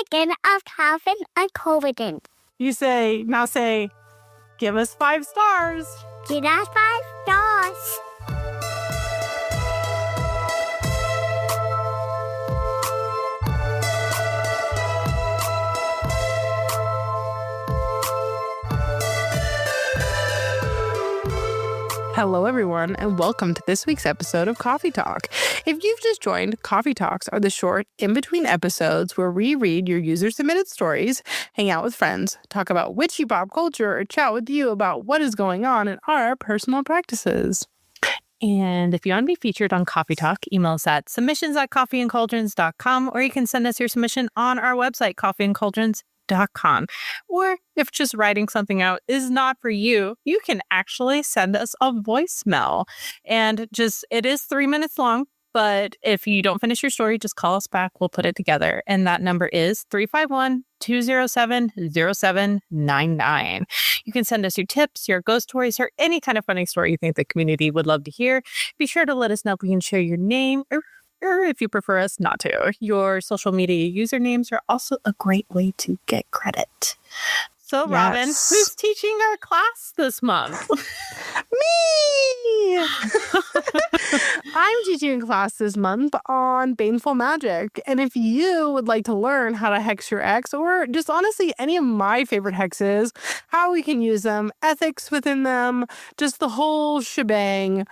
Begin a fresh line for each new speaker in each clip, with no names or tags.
again of Calvin and Covenant.
You say, now say, give us 5 stars.
Give us 5 stars.
Hello, everyone, and welcome to this week's episode of Coffee Talk. If you've just joined, Coffee Talks are the short, in-between episodes where we read your user-submitted stories, hang out with friends, talk about witchy pop culture, or chat with you about what is going on in our personal practices.
And if you want to be featured on Coffee Talk, email us at submissions@coffeeandcauldrons.com, or you can send us your submission on our website, coffeeandcauldrons.com. Or if just writing something out is not for you, you can actually send us a voicemail. And it is 3 minutes long, but if you don't finish your story, just call us back. We'll put it together. And that number is 351-207-0799. You can send us your tips, your ghost stories, or any kind of funny story you think the community would love to hear. Be sure to let us know if we can share your name, or if you prefer us not to. Your social media usernames are also a great way to get credit. So, yes. Robin, who's teaching our class this month?
Me! I'm teaching a class this month on baneful magic. And if you would like to learn how to hex your ex, or just honestly any of my favorite hexes, how we can use them, ethics within them, just the whole shebang,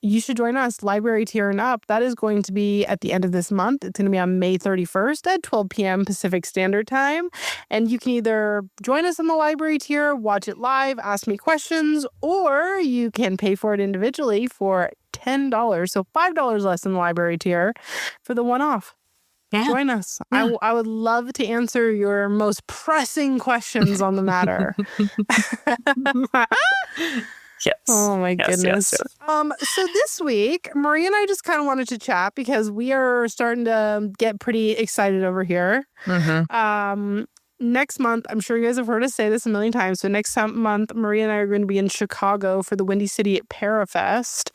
you should join us, Library Tier and Up. That is going to be at the end of this month. It's going to be on May 31st at 12 p.m. Pacific Standard Time. And you can either join us on the Library Tier, watch it live, ask me questions, or you can pay for it individually for $10. So $5 less than the Library Tier for the one-off. Yeah. Join us. Yeah. I would love to answer your most pressing questions on the matter.
Yes.
Oh my goodness.
Yes.
So this week, Maria and I just kind of wanted to chat because we are starting to get pretty excited over here. Mm-hmm. Next month, I'm sure you guys have heard us say this a million times. So next month, Maria and I are going to be in Chicago for the Windy City Parafest.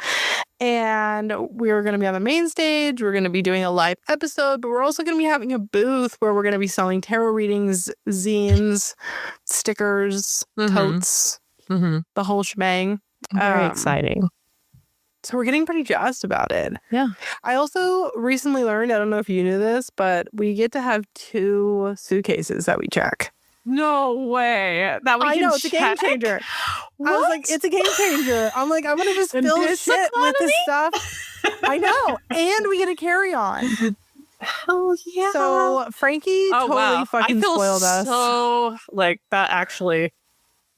And we're going to be on the main stage. We're going to be doing a live episode, but we're also going to be having a booth where we're going to be selling tarot readings, zines, stickers, totes. Mm-hmm. The whole shebang.
Very exciting.
So we're getting pretty jazzed about it.
Yeah.
I also recently learned, I don't know if you knew this, but we get to have 2 suitcases that we check.
No way. That we
I
can
know, it's
check?
a game changer.
What?
I was like, it's a game changer. I'm like, I'm going to just fill shit with this stuff. I know. And we get a carry-on.
Hell yeah.
So Frankie totally fucking spoiled us.
So, that actually...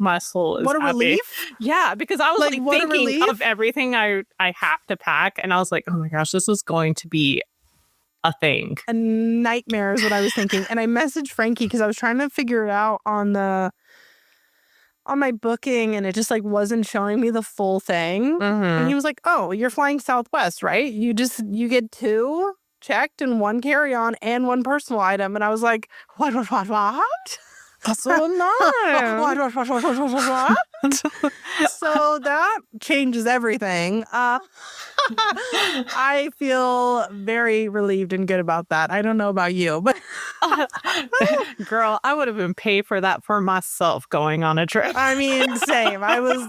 My soul is
what a
happy.
Relief.
Yeah, because I was thinking of everything I have to pack, and I was like, oh my gosh, this is going to be a thing.
A nightmare is what I was thinking. And I messaged Frankie because I was trying to figure it out on my booking, and it just wasn't showing me the full thing. Mm-hmm. And he was like, oh, you're flying Southwest, right? You get 2 checked and 1 carry-on and 1 personal item. And I was like, what?
That's so nice.
So that changes everything. I feel very relieved and good about that. I don't know about you, but
girl, I would have been paid for that for myself going on a trip.
I mean, same. I was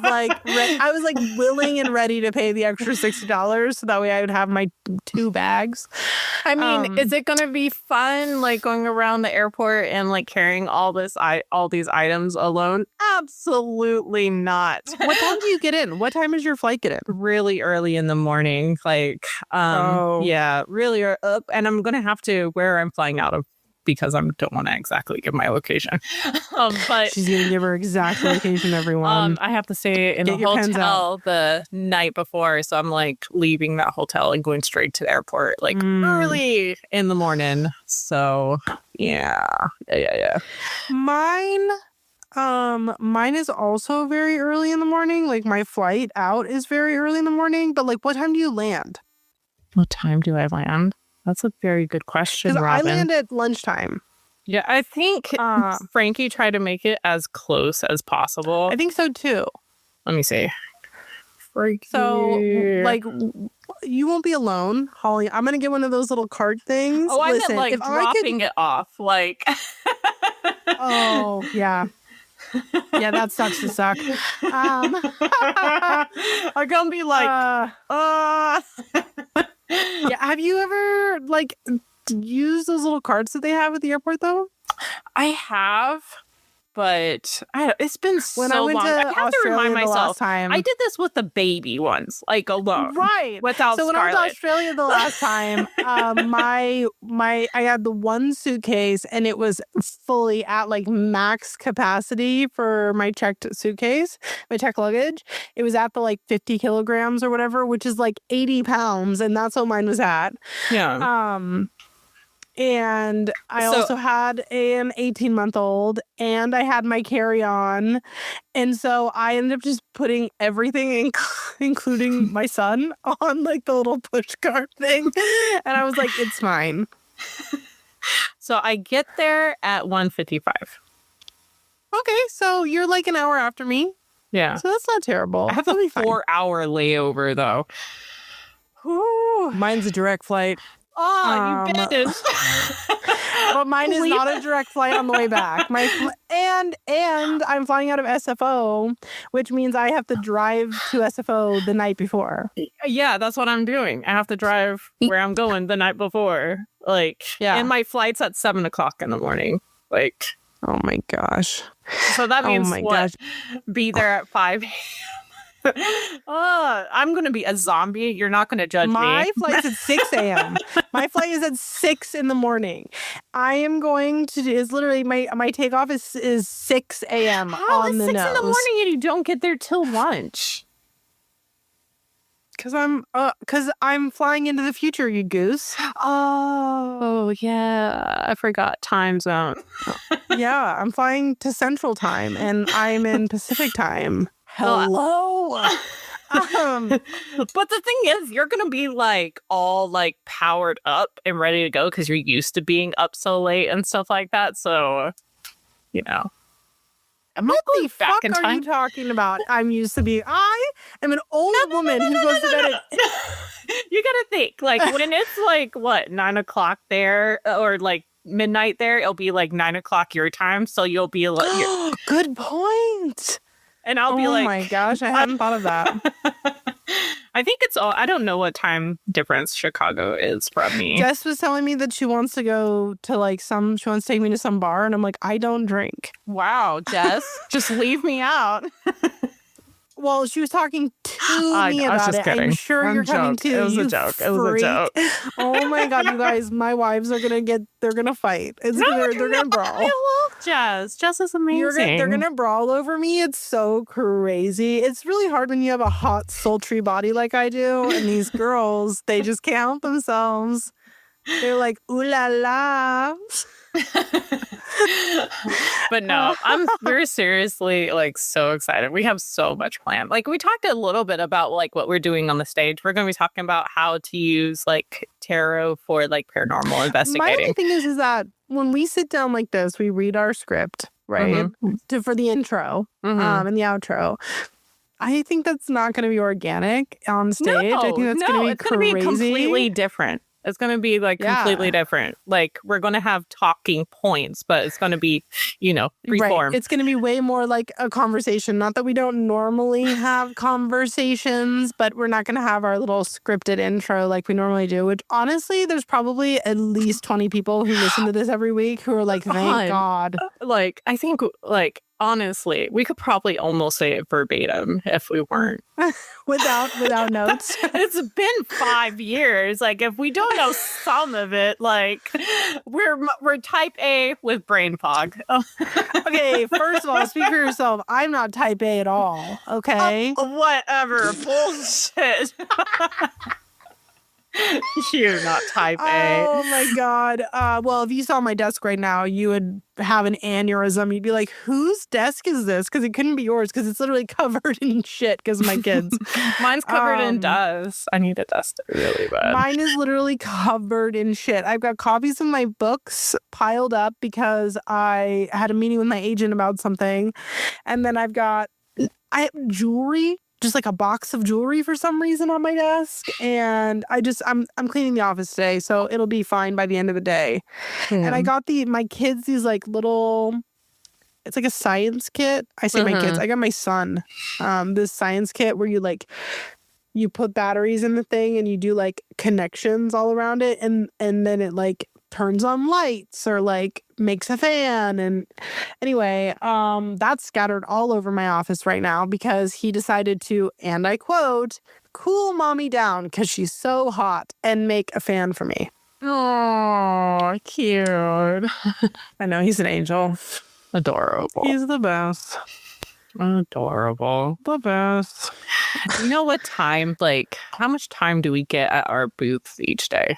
willing and ready to pay the extra $60 so that way I would have my 2 bags.
I mean, is it going to be fun, going around the airport and carrying all these items alone? Absolutely not.
What time do you get in? What time is your flight get in?
Really early in the morning. Yeah, really up. And I'm going to have to where I'm flying out of because I don't want to exactly give my location. But
she's going to give her exact location, everyone.
I have to stay in a hotel the night before. So I'm leaving that hotel and going straight to the airport early in the morning. So yeah.
Mine is also very early in the morning. My flight out is very early in the morning. But what time do you land?
What time do I land? That's a very good question, Robin.
I land at lunchtime.
Yeah, I think Frankie tried to make it as close as possible.
I think so too.
Let me see. freaky.
So, like, you won't be alone, Holly. I'm gonna get one of those little cart things.
Oh, I
Listen,
meant like
if I could,
dropping it off. Like,
oh yeah, yeah, that sucks to suck.
I'm gonna be like,
Yeah. Have you ever like used those little carts that they have at the airport though?
I have, but it's been so
When I went
long.
to
I have to
Australia
remind
the last
myself.
time,
I did this with the baby ones, like alone,
right?
without
So when I
Scarlett.
was to Australia the last time, I had the one suitcase and it was fully at like max capacity for my checked suitcase, my checked luggage. It was at the like 50 kilograms or whatever, which is like 80 pounds, and that's what mine was at.
Yeah.
And I also had an 18-month-old, and I had my carry-on. And so I ended up just putting everything, including my son, on like the little push cart thing. And I was like, it's mine.
So I get there at 1:55.
Okay, so you're like an hour after me.
Yeah.
So that's not terrible.
I have a 4-hour layover, though.
Ooh. Mine's a direct flight.
Oh, you bitch.
But mine is not a direct flight on the way back. And I'm flying out of SFO, which means I have to drive to SFO the night before.
Yeah, that's what I'm doing. I have to drive where I'm going the night before. Like,
yeah.
And my flight's at 7:00 in the morning. Like,
oh my gosh.
So that means
gosh.
Be there at 5 a.m. I'm going to be a zombie. You're not going to judge me.
My flight's at 6 a.m. My flight is at 6 in the morning. I am going to, is literally, my takeoff is 6 a.m. on the nose.
6 in the morning and you don't get there till lunch?
Because I'm flying into the future, you goose.
Oh, yeah. I forgot time zone.
Yeah, I'm flying to Central Time and I'm in Pacific Time. Hello.
But the thing is, you're gonna be like all like powered up and ready to go because you're used to being up so late and stuff like that. So, you know,
what the fuck are you talking about? I'm used to being. I am an old woman who goes to bed at.
You gotta think like when it's like what 9:00 there or like midnight there, it'll be like 9:00 your time. So you'll be like,
good point.
And I'll be like,
oh my gosh, I hadn't thought of that.
I think it's all, I don't know what time difference Chicago is from me.
Jess was telling me that she wants to go to like she wants to take me to some bar. And I'm like, I don't drink.
Wow, Jess, just leave me out.
Well, she was talking to me about it.
Kidding.
I'm sure you're coming too.
It was a joke. It was a joke.
Oh my god, you guys! My wives are they're gonna fight. They're gonna brawl.
I love Jess. Jess is amazing.
They're gonna brawl over me. It's so crazy. It's really hard when you have a hot, sultry body like I do, and these girls, they just can't help themselves. They're like, ooh la la.
But no, we're seriously like so excited. We have so much planned. Like we talked a little bit about like what we're doing on the stage. We're going to be talking about how to use like tarot for like paranormal investigating.
My only thing is that when we sit down like this, we read our script, right? For the intro and the outro. I think that's not going to be organic on stage. I think that's going to be crazy.
It's going to be completely different. It's going to be like completely different. Like we're going to have talking points, but it's going to be, freeform.
Right. It's going to be way more like a conversation. Not that we don't normally have conversations, but we're not going to have our little scripted intro like we normally do, which honestly, there's probably at least 20 people who listen to this every week who are like, thank God.
Like, I think like, honestly, we could probably almost say it verbatim if we weren't.
without notes.
It's been 5 years. Like, if we don't know some of it, like, we're type A with brain fog.
Okay, first of all, speak for yourself. I'm not type A at all, okay?
Whatever. Bullshit. You're not type A.
Oh my God. Well, if you saw my desk right now, you would have an aneurysm. You'd be like, whose desk is this? Because it couldn't be yours because it's literally covered in shit because of my kids.
Mine's covered in dust. I need to dust it really bad.
Mine is literally covered in shit. I've got copies of my books piled up because I had a meeting with my agent about something. And then I have jewelry just like a box of jewelry for some reason on my desk, and I'm cleaning the office today, so it'll be fine by the end of the day. And I got my kids these like little, it's like a science kit. I say my kids, I got my son this science kit where you put batteries in the thing and you do like connections all around it, and then it like turns on lights or like makes a fan. And anyway, that's scattered all over my office right now because he decided to, and I quote, cool mommy down because she's so hot and make a fan for me.
Oh, cute.
I know, he's an angel.
Adorable.
He's the best.
Adorable.
The best.
You know what time, like, how much time do we get at our booths each day?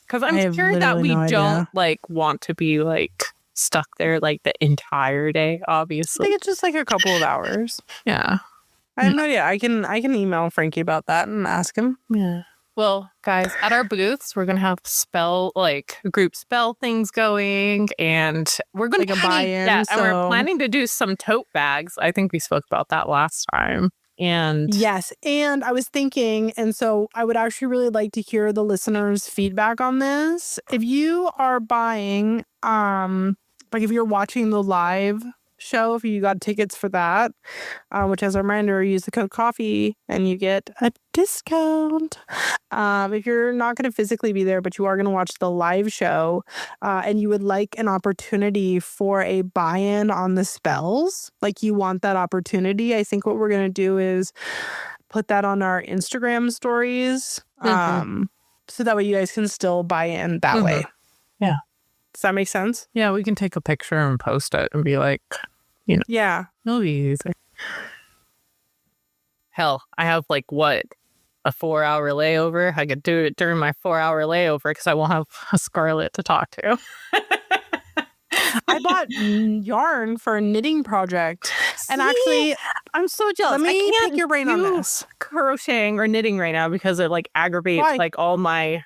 Because I'm sure that we don't, like, want to be, like, stuck there, like, the entire day,
I
obviously.
think it's just like a couple of hours.
Yeah.
I have no idea. I can email Frankie about that and ask him.
Yeah. Well, guys, at our booths, we're going to have group spell things going, and we're going to
buy-in.
Yeah, and we're planning to do some tote bags. I think we spoke about that last time. And
yes, and I was thinking, and so I would actually really like to hear the listeners' feedback on this. If you are buying, like if you're watching the live show, if you got tickets for that, which as a reminder, use the code coffee and you get a discount. If you're not going to physically be there, but you are going to watch the live show, and you would like an opportunity for a buy-in on the spells, like you want that opportunity, I think what we're going to do is put that on our Instagram stories, so that way you guys can still buy in that way.
Yeah.
Does that make sense?
Yeah, we can take a picture and post it and be like, you know.
Yeah.
It'll be easy. Hell, I have like what? A 4-hour layover? I could do it during my 4-hour layover because I won't have a Scarlett to talk to.
I bought yarn for a knitting project. And actually,
I'm so jealous.
let me
I can't
pick your brain on
do
this.
crocheting or knitting right now because it like aggravates
Why?
like all my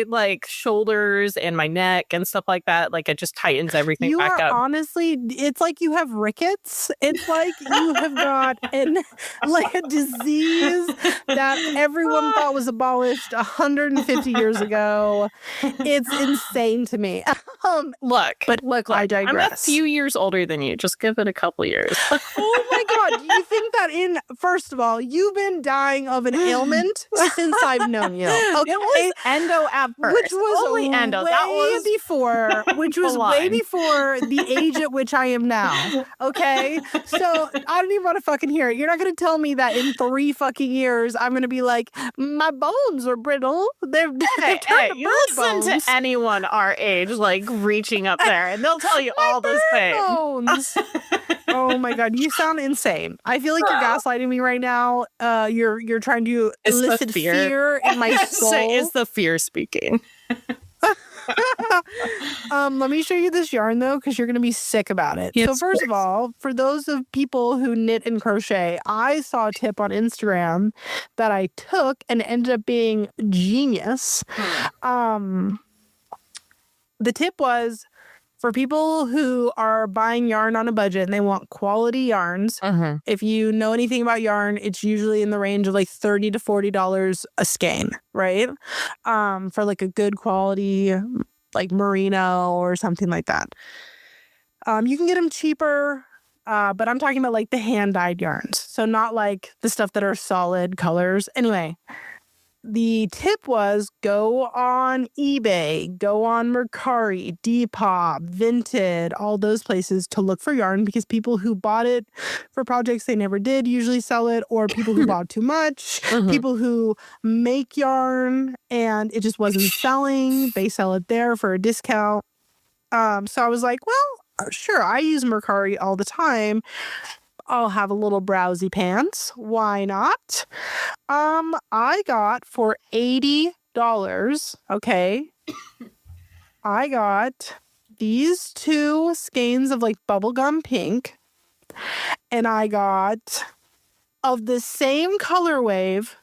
like shoulders and my neck and stuff like that. Like it just tightens everything
You
back
are
up.
honestly, it's like you have rickets. It's like you have got like a disease that everyone thought was abolished 150 years ago. It's insane to me.
Look,
I digress.
I'm a few years older than you. Just give it a couple years.
Oh my God. Do you think that first of all, you've been dying of an ailment since I've known you. Okay.
It was endo at first.
Which was
only endo.
Way
That was
before, which was way before the age at which I am now. Okay? So I don't even want to fucking hear it. You're not going to tell me that in 3 fucking years, I'm going to be like, my bones are brittle. They've turned to
you
bird
listen
bones.
to anyone our age, like reaching up there, and they'll tell you all those things.
Bones. Oh my God, you sound insane. I feel like you're gaslighting me right now. You're trying to elicit fear in my soul.
It's the fear speaking.
Let me show you this yarn though, because you're gonna be sick about it.
Yes,
so first of all, for those of people who knit and crochet, I saw a tip on Instagram that I took and ended up being genius. The tip was for people who are buying yarn on a budget and they want quality yarns. If you know anything about yarn, it's usually in the range of like $30 to $40 a skein, right? For like a good quality, like merino or something like that. You can get them cheaper, but I'm talking about like the hand-dyed yarns. So not like the stuff that are solid colors. Anyway, the tip was go on eBay, go on Mercari, Depop, Vinted, all those places to look for yarn because people who bought it for projects they never did usually sell it, or people who bought too much, people who make yarn and it just wasn't selling, they sell it there for a discount. So I was like, well, sure, I use Mercari all the time. I'll have a little browsy pants. Why not? I got for $80, okay, I got these 2 skeins of like bubblegum pink, and I got of the same color wave,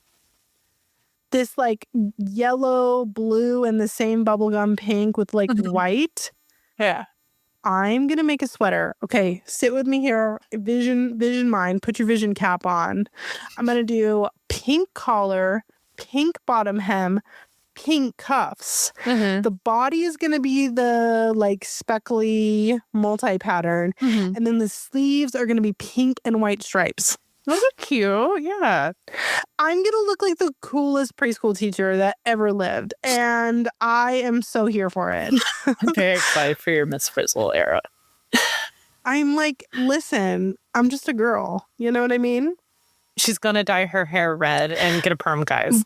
this like yellow, blue, and the same bubblegum pink with like white.
Yeah.
I'm going to make a sweater. Okay, sit with me here. Vision mind. Put your vision cap on. I'm going to do pink collar, pink bottom hem, pink cuffs.
Mm-hmm.
The body is going to be the like speckly multi-pattern.
Mm-hmm.
And then the sleeves are going to be pink and white stripes.
Those are cute. Yeah.
I'm going to look like the coolest preschool teacher that ever lived. And I am so here for it.
I'm very excited for your Miss Frizzle era.
I'm like, listen, I'm just a girl. You know what I mean?
She's going to dye her hair red and get a perm, guys.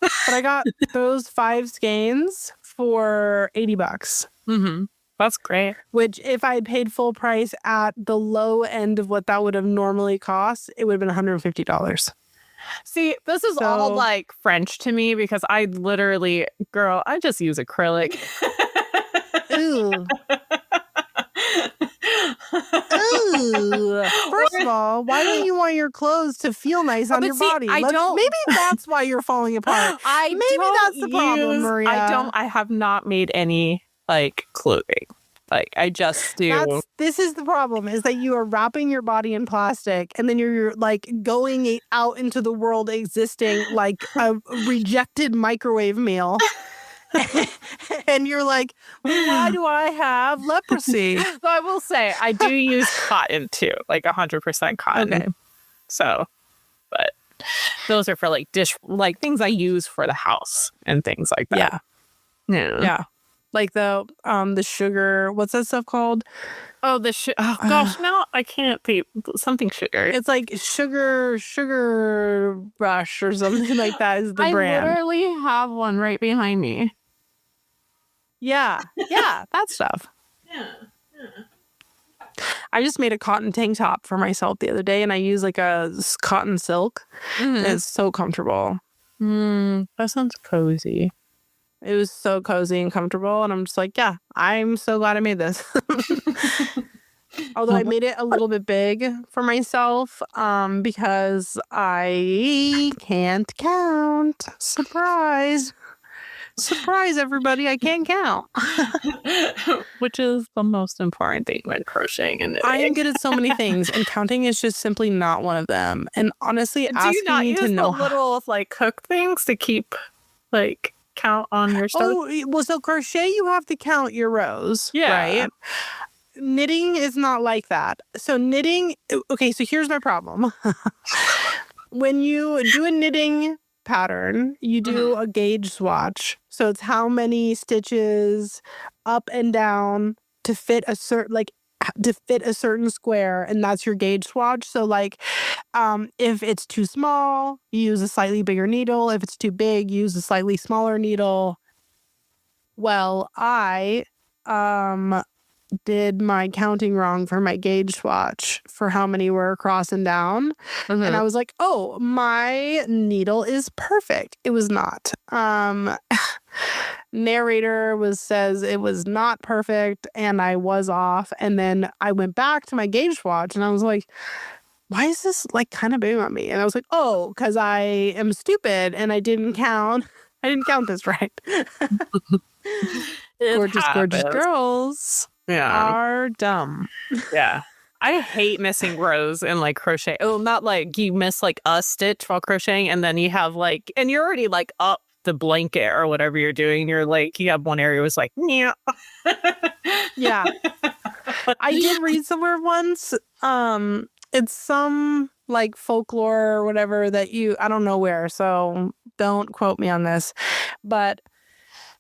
But I got those 5 skeins for $80.
Mm-hmm. That's great.
Which, if I had paid full price at the low end of what that would have normally cost, it would have been $150.
See, this is all like French to me because I literally, girl, I just use acrylic.
Ooh. Ooh. First of all, why don't you want your clothes to feel nice on your body? Maybe that's why you're falling apart. Maybe that's the problem, Maria.
I have not made any like clothing. Like I just do.
This is the problem, is that you are wrapping your body in plastic and then you're like going out into the world existing like a rejected microwave meal. And you're like, why do I have leprosy?
So I will say I do use cotton too, like 100% cotton.
Okay.
So, but those are for like things I use for the house and things like that.
Yeah. Like the sugar, what's that stuff called?
Oh, oh gosh, no, I can't be something sugar.
It's like sugar rush or something like that is the brand.
I literally have one right behind me.
Yeah, that stuff.
Yeah.
I just made a cotton tank top for myself the other day, and I use like a cotton silk.
Mm-hmm.
It's so comfortable.
That sounds cozy.
It was so cozy and comfortable, and I'm just like, yeah, I'm so glad I made this. Although I made it a little bit big for myself because I can't count. Surprise, everybody, I can't count.
Which is the most important thing when crocheting and knitting.
I am good at so many things, and counting is just simply not one of them. And honestly,
do you not use
to know
the little like cook things to keep like count on your stuff?
Oh, well, so crochet, you have to count your rows, right? Knitting is not like that. So knitting, okay, so here's my problem. When you do a knitting pattern, you do a gauge swatch. So it's how many stitches up and down to fit a certain square, and that's your gauge swatch. So like if it's too small, you use a slightly bigger needle. If it's too big, you use a slightly smaller needle. Well, I did my counting wrong for my gauge swatch for how many were across and down. And I was like, oh, my needle is perfect. It was not. Narrator says it was not perfect, and I was off. And then I went back to my gauge swatch, and I was like, why is this like kind of big on me? And I was like, oh, because I am stupid and I didn't count this right. Gorgeous girls are dumb.
Yeah. I hate missing rows in like crochet. Oh, not like you miss like a stitch while crocheting, and then you have like, and you're already like up the blanket or whatever you're doing. You're like, you have one area was like, yeah.
Yeah. I did read somewhere once. It's some like folklore or whatever that I don't know where, so don't quote me on this. But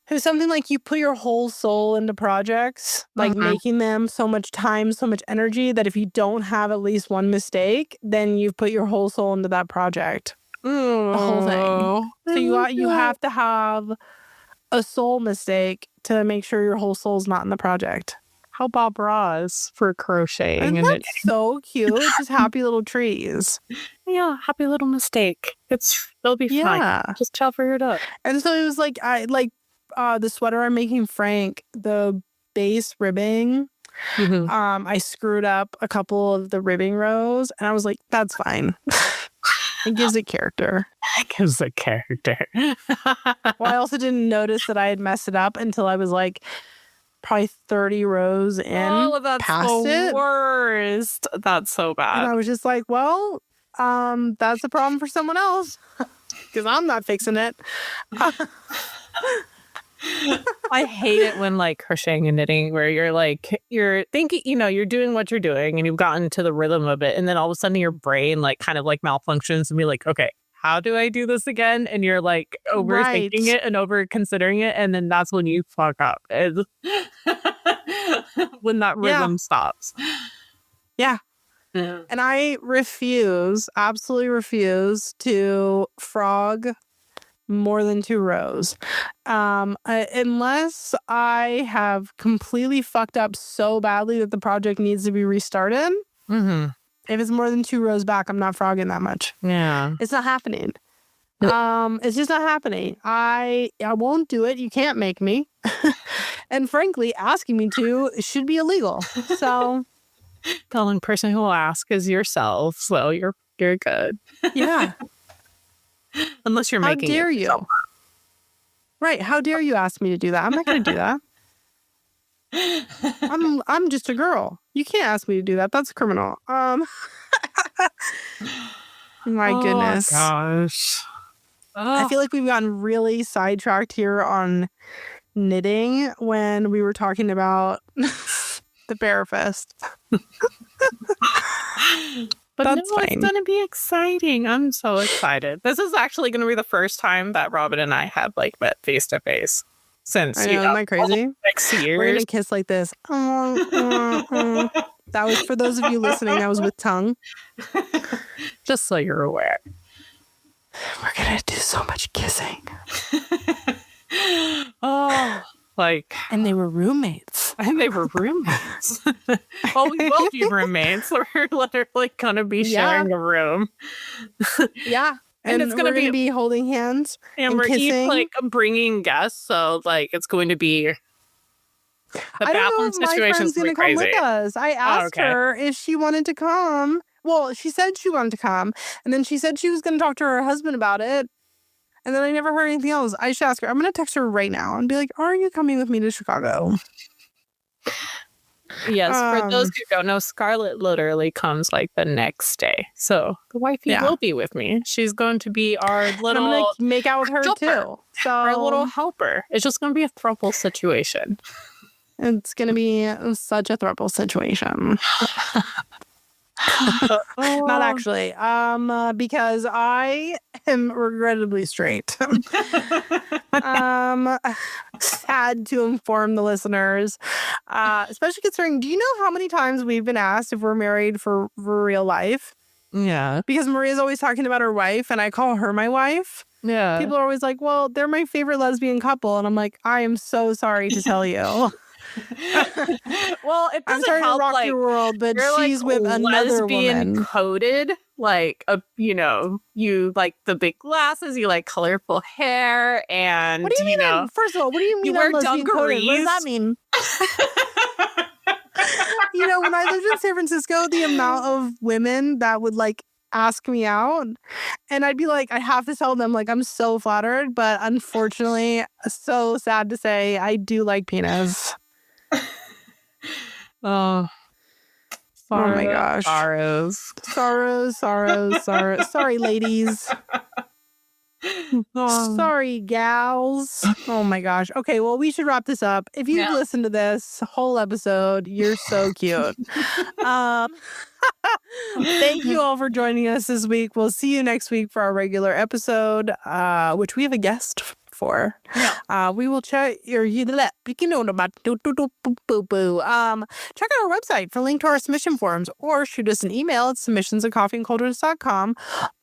it was something like you put your whole soul into projects, like making them so much time, so much energy that if you don't have at least one mistake, then you've put your whole soul into that project. The whole thing. So you have to have a soul mistake to make sure your whole soul's not in the project.
How Bob Ross for crocheting.
And that's so cute. Just happy little trees.
Yeah, happy little mistake. It'll be fine. Just chopper it up.
And so it was like the sweater I'm making Frank, the base ribbing. I screwed up a couple of the ribbing rows, and I was like, that's fine. It gives it character.
It gives it character.
Well, I also didn't notice that I had messed it up until I was like, probably 30 rows in
that's
past
the
it.
worst. That's so
And
bad.
I was just like, well, that's a problem for someone else because I'm not fixing it.
I hate it when like crocheting and knitting where you're thinking, you're doing what you're doing and you've gotten to the rhythm of it. And then all of a sudden your brain like kind of like malfunctions and be like, okay, how do I do this again? And you're like overthinking it and over considering it. And then that's when you fuck up. When that rhythm stops.
Yeah. And I absolutely refuse to frog more than 2 rows. Unless I have completely fucked up so badly that the project needs to be restarted.
Mm-hmm.
If it's more than 2 rows back, I'm not frogging that much.
Yeah.
It's not happening. It's just not happening. I won't do it. You can't make me. And frankly, asking me to should be illegal. So
the only person who will ask is yourself. So you're good.
Yeah.
Unless you're making it.
How dare you? Right. How dare you ask me to do that? I'm not going to do that. I'm just a girl. You can't ask me to do that. That's criminal. My goodness.
Gosh.
I feel like we've gotten really sidetracked here on knitting when we were talking about the Bear Fest.
But
that's fine.
It's going to be exciting. I'm so excited. This is actually going to be the first time that Robin and I have like met face to face since.
I know, isn't that crazy?
6 years.
We're gonna kiss like this. That was for those of you listening. That was with tongue.
Just so you're aware.
We're gonna do so much kissing. And they were roommates.
Well, we will be roommates. We're literally gonna be sharing a room.
Yeah. And it's gonna be holding hands and
we're
kissing.
each like bringing guests, so like it's going to be.
I don't know if my friend's gonna come with us. I asked her if she wanted to come. Well, she said she wanted to come, and then she said she was gonna talk to her husband about it. And then I never heard anything else. I should ask her. I'm gonna text her right now and be like, "Are you coming with me to Chicago?"
Yes, for those who don't know, Scarlett literally comes like the next day. So the wifey will be with me. She's going to be our little...
I'm going to make out with her too. So
our little helper. It's just going to be a throuple situation.
It's going to be such a throuple situation. Not actually. Because I am regrettably straight. Sad to inform the listeners, especially considering, do you know how many times we've been asked if we're married for real life?
Yeah.
Because Maria's always talking about her wife and I call her my wife.
Yeah.
People are always like, well, they're my favorite lesbian couple. And I'm like, I am so sorry to tell you.
Well, it doesn't
I'm sorry
help,
to rock
like,
your world, but she's
like
with another
lesbian
woman.
Coded, like you like the big glasses, you like colorful hair, and
what do you mean? First of all, what do you mean?
You wear
lesbian coded? What does that
dungarees?
mean? When I lived in San Francisco, the amount of women that would like ask me out, and I'd be like, I have to tell them like I'm so flattered, but unfortunately, so sad to say, I do like penis.
Oh
my gosh.
Sorrows.
Sorry, ladies. Sorry, gals. Oh my gosh. Okay, well, we should wrap this up. If you've listened to this whole episode, you're so cute. Thank you all for joining us this week. We'll see you next week for our regular episode, which we have a guest for. We will check your check out our website for a link to our submission forms, or shoot us an email at submissions@coffeeandcauldrons.com,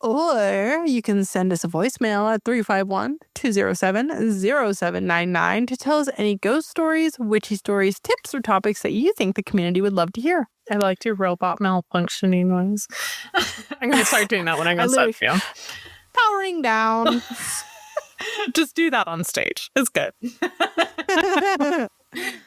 or you can send us a voicemail at 351-207-0799 to tell us any ghost stories, witchy stories, tips, or topics that you think the community would love to hear.
I liked your robot malfunctioning noise. I'm going to start doing that when I'm going to start film.
Powering down.
Just do that on stage. It's good.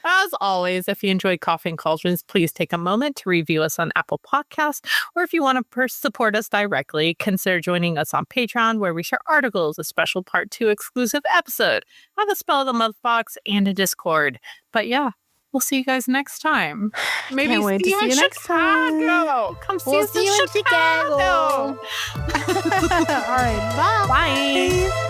As always, if you enjoyed Coffee and Cauldrons, please take a moment to review us on Apple Podcasts, or if you want to support us directly, consider joining us on Patreon, where we share articles, a special Part 2 exclusive episode, how to spell the month box, and a Discord. But yeah, we'll see you guys next time. Maybe
Can't wait to
see you
see
in
you next time.
Chicago. Come see
We'll
us
see you in Chicago.
All right. Bye.
Bye.